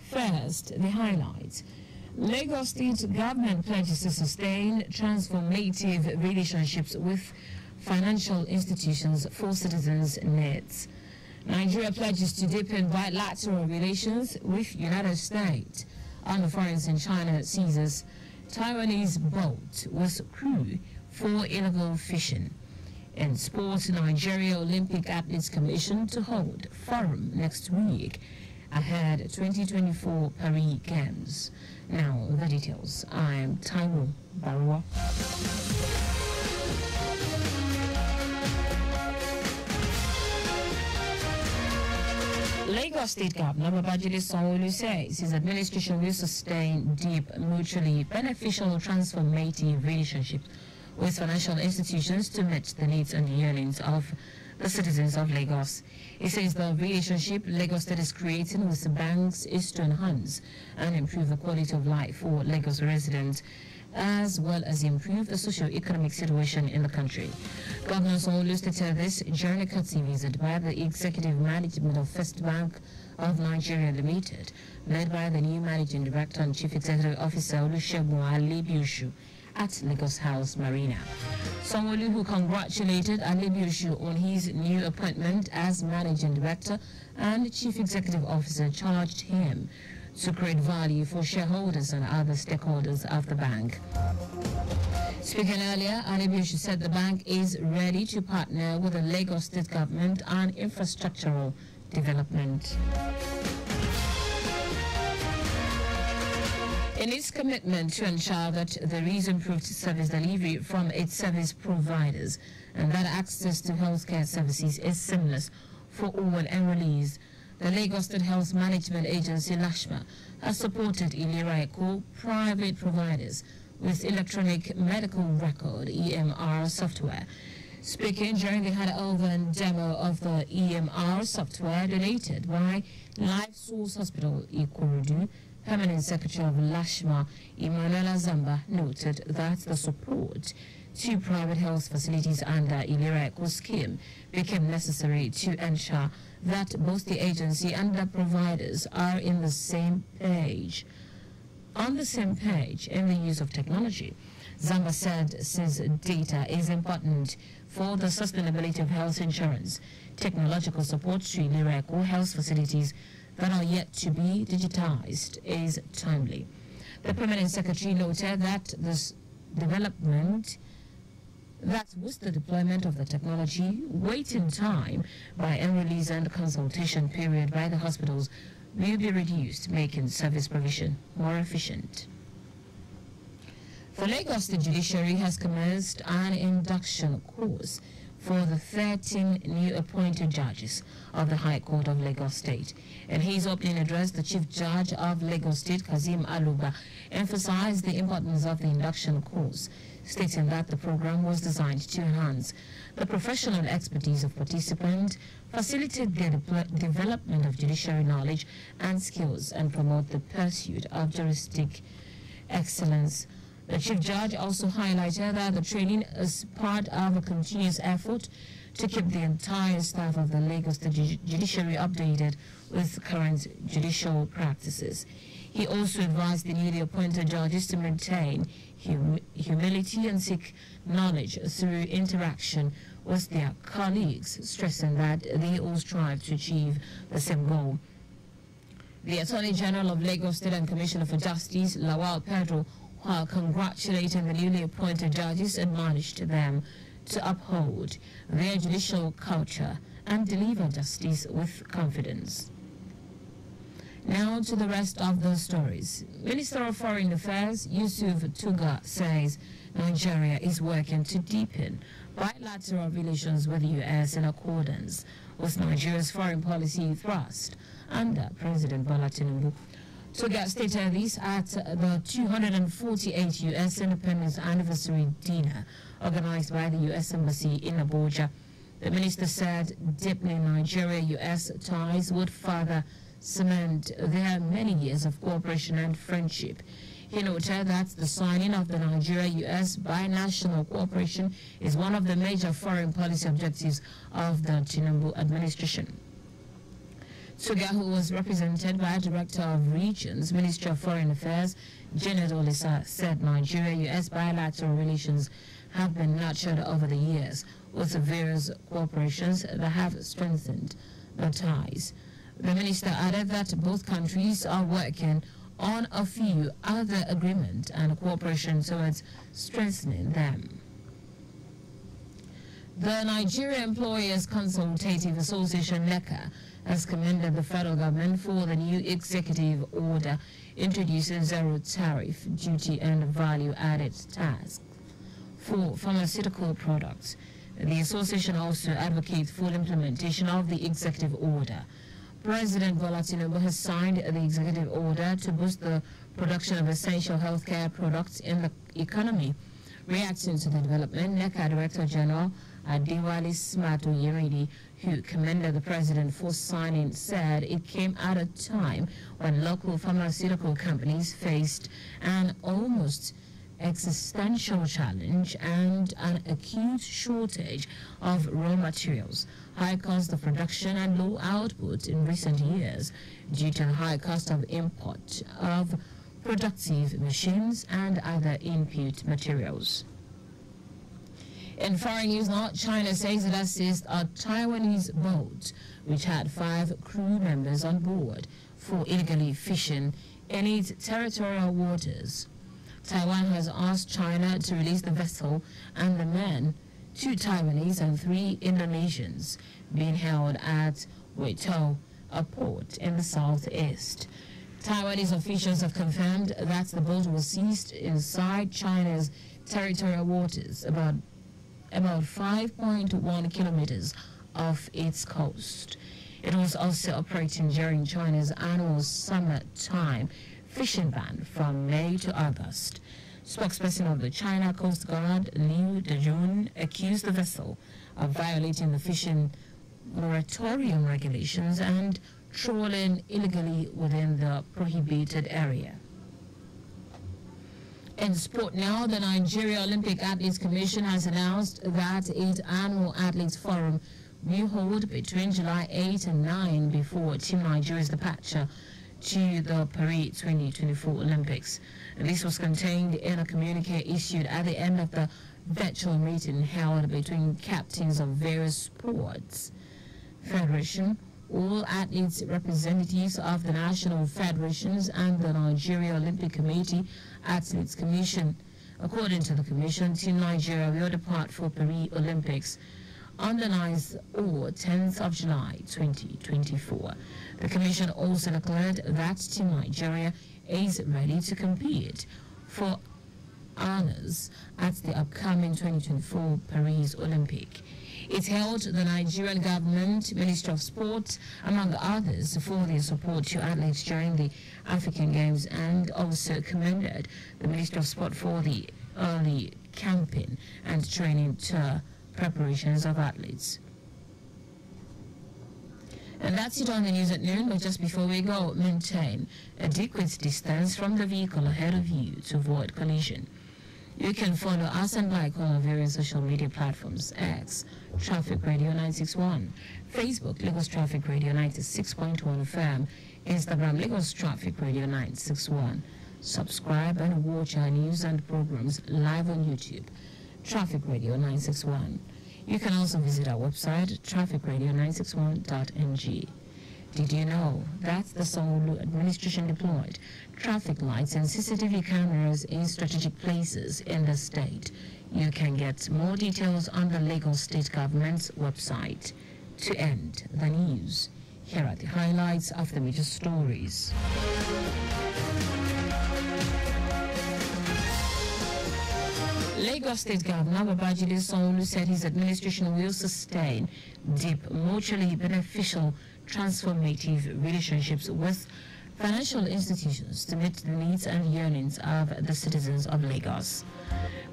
First, the highlights. Lagos State government pledges to sustain transformative relationships with financial institutions for citizens' needs. Nigeria pledges to deepen bilateral relations with United States. Armed foreigners in China seizes Taiwanese boat with crew for illegal fishing. In sports, Nigeria Olympic Athletes Commission to hold forum next week ahead 2024 Paris Games. Now the details. I'm Taiwo Baruwa. Lagos State Governor Babajide Sanwo-Olu says his administration will sustain deep, mutually beneficial, transformative relationships with financial institutions to meet the needs and yearnings of the citizens of Lagos. He says the relationship Lagos State is creating with the banks is to enhance and improve the quality of life for Lagos residents, as well as improve the socio-economic situation in the country. Governor Sanwo-Olu stated this during a courtesy visit by the executive management of First Bank of Nigeria Limited, led by the new managing director and chief executive officer Olusegun Alebioshu at Lagos House Marina. Sanwo-Olu, who congratulated Alebioshu on his new appointment as managing director and chief executive officer, charged him to create value for shareholders and other stakeholders of the bank. Speaking earlier, Alebioshu said the bank is ready to partner with the Lagos State government on infrastructural development. In its commitment to ensure that there is improved service delivery from its service providers and that access to healthcare services is seamless for all enrollees, the Lagos State Health Management Agency, LASHMA, has supported Ilera Eco private providers with electronic medical record EMR software. Speaking during the handover and demo of the EMR software donated by Life Source Hospital, Ikorodu, Permanent Secretary of LASHMA, Emanuela Zamba, noted that the support to private health facilities under Ilera Eco scheme became necessary to ensure that both the agency and the providers are on the same page in the use of technology. Zamba said since data is important for the sustainability of health insurance, technological support to Ilera Eco health facilities that are yet to be digitized is timely. The Permanent Secretary noted that with the deployment of the technology, waiting time by enrollees and consultation period by the hospitals will be reduced, making service provision more efficient. The Lagos State Judiciary has commenced an induction course for the 13 new appointed judges of the High Court of Lagos State. In his opening address, the Chief Judge of Lagos State, Kazeem Aluba, emphasized the importance of the induction course, stating that the program was designed to enhance the professional expertise of participants, facilitate their development of judiciary knowledge and skills, and promote the pursuit of juristic excellence. The Chief Judge also highlighted that the training is part of a continuous effort to keep the entire staff of the Lagos Judiciary updated with current judicial practices. He also advised the newly appointed judges to maintain humility and seek knowledge through interaction with their colleagues, stressing that they all strive to achieve the same goal. The Attorney General of Lagos State and Commissioner for Justice, Lawal Pedro, while congratulating the newly appointed judges, admonished them to uphold their judicial culture and deliver justice with confidence. Now to the rest of the stories. Minister of Foreign Affairs Yusuf Tuga says Nigeria is working to deepen bilateral relations with the U.S. in accordance with Nigeria's foreign policy thrust under President Bola Tinubu. Tuga stated this at the 248th U.S. Independence Anniversary Dinner organized by the U.S. Embassy in Abuja. The minister said deepening Nigeria-U.S. ties would further cement their many years of cooperation and friendship. He noted that the signing of the Nigeria-U.S. binational cooperation is one of the major foreign policy objectives of the Tinubu administration. Tuga, who was represented by Director of Regions, Ministry of Foreign Affairs, Janet Olisa, said Nigeria-US bilateral relations have been nurtured over the years with various cooperations that have strengthened the ties. The minister added that both countries are working on a few other agreements and cooperation towards strengthening them. The Nigeria Employers Consultative Association, NECA, has commended the federal government for the new executive order introducing zero tariff, duty and value-added tax for pharmaceutical products. The association also advocates full implementation of the executive order. President Bola Tinubu has signed the executive order to boost the production of essential healthcare products in the economy. Reacting to the development, NECA Director General Adewale Smart Oyemidi, who commended the president for signing, said it came at a time when local pharmaceutical companies faced an almost existential challenge and an acute shortage of raw materials, high cost of production and low output in recent years due to the high cost of import of productive machines and other input materials. In foreign news now, China says it has seized a Taiwanese boat which had 5 crew members on board for illegally fishing in its territorial waters. Taiwan has asked China to release the vessel and the men, 2 Taiwanese and 3 Indonesians, being held at Weito, a port in the southeast. Taiwanese officials have confirmed that the boat was seized inside China's territorial waters, about 5.1 kilometers off its coast. It was also operating during China's annual summertime fishing ban from May to August. Spokesperson of the China Coast Guard, Liu Dejun, accused the vessel of violating the fishing moratorium regulations and trawling illegally within the prohibited area. In sport now, the Nigeria Olympic Athletes Commission has announced that its annual athletes forum will hold between July 8 and 9 before Team Nigeria's departure to the Paris 2024 Olympics. This was contained in a communique issued at the end of the virtual meeting held between captains of various sports federation, all athletes representatives of the national federations and the Nigeria Olympic Committee Athletes Commission. According to the commission, Team Nigeria will depart for Paris Olympics on the 9th or 10th of July 2024. The commission also declared that Team Nigeria is ready to compete for honors at the upcoming 2024 Paris Olympic. It held the Nigerian government, Ministry of Sport, among others, for their support to athletes during the African Games, and also commended the Ministry of Sport for the early camping and training tour preparations of athletes. And that's it on the news at noon, but just before we go, maintain adequate distance from the vehicle ahead of you to avoid collision. You can follow us and like on our various social media platforms: X, Traffic Radio 961, Facebook, Lagos Traffic Radio 96.1 FM, Instagram, Lagos Traffic Radio 961. Subscribe and watch our news and programs live on YouTube, Traffic Radio 961. You can also visit our website, trafficradio961.ng. Did you know that the Sanwo-Olu administration deployed traffic lights and CCTV cameras in strategic places in the state? You can get more details on the Lagos State Government's website. To end the news, here are the highlights of the major stories. Lagos State Governor Babajide Sanwo-Olu said his administration will sustain deep, mutually beneficial, transformative relationships with financial institutions to meet the needs and yearnings of the citizens of Lagos.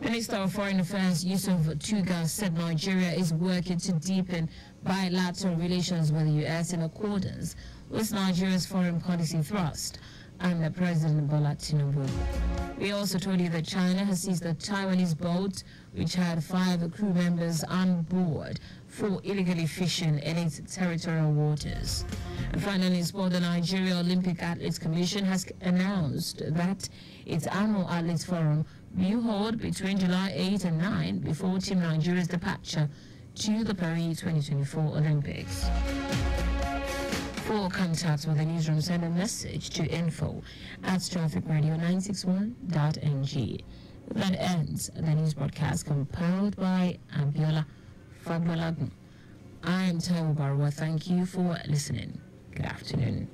Minister of Foreign Affairs Yusuf Tuga said Nigeria is working to deepen bilateral relations with the U.S. in accordance with Nigeria's foreign policy thrust. and President Bola Tinubu. We also told you that China has seized the Taiwanese boat, which had 5 crew members on board, for illegally fishing in its territorial waters. And finally, in sport, the Nigeria Olympic Athletes Commission has announced that its annual Athletes Forum will hold between July 8 and 9 before Team Nigeria's departure to the Paris 2024 Olympics. For contact with the newsroom, send a message to info@trafficradio961.ng. That ends the news broadcast compiled by Abiola Fagbolagun. I am Taiwo Baruwa. Thank you for listening. Good afternoon.